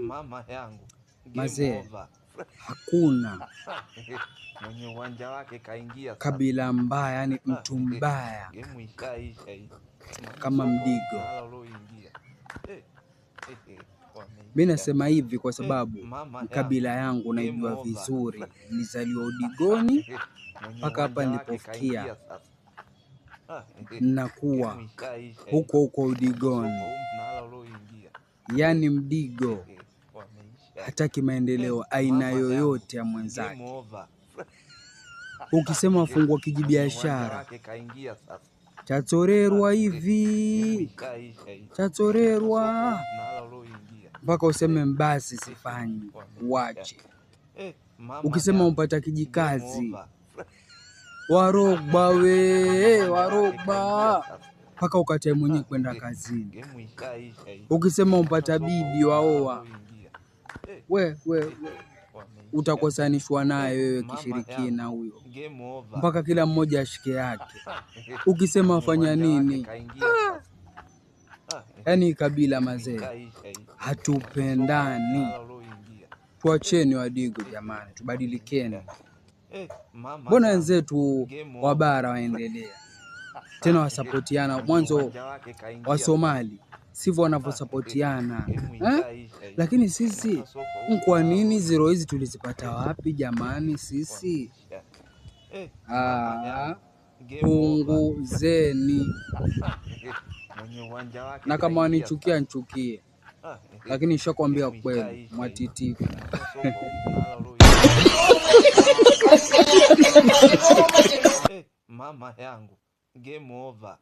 Mama yangu mazee, hakuna mwenye uwanja wake kaingia kabila mbaya, yani mtu mbaya kama Mdigo. Mimi nasema hivi kwa sababu kabila yangu naijua vizuri, nilizaliwa Udigoni mpaka hapa nilipofikia, nakuwa huko huko Udigoni. Yani Mdigo hataki maendeleo aina yoyote ya mwenzake. Ukisema fungua kijibiashara chatorerwa hivi, chatorerwa mpaka useme mbasi sifanyi wache. Ukisema umpata kijikazi warogba, warogba mpaka ukatae mwenye kwenda kazini. Ukisema umpata bibi waoa, we utakosanishwa naye wewe kishirikina huyo, mpaka kila mmoja ashike yake. Ukisema afanya nini, yani kabila mazee hatupendani. Tuacheni Wadigo jamani, tubadilikeni. Mbona wenzetu wa bara waendelea tena wasapotiana? Mwanzo wa Somali sivyo wanavyosapotiana lakini sisi kwa nini zero hizi tulizipata wapi jamani? Sisi punguzeni, na kama wanichukia nchukie, lakini nishakwambia kweli mwatitifu. Mama yangu game over.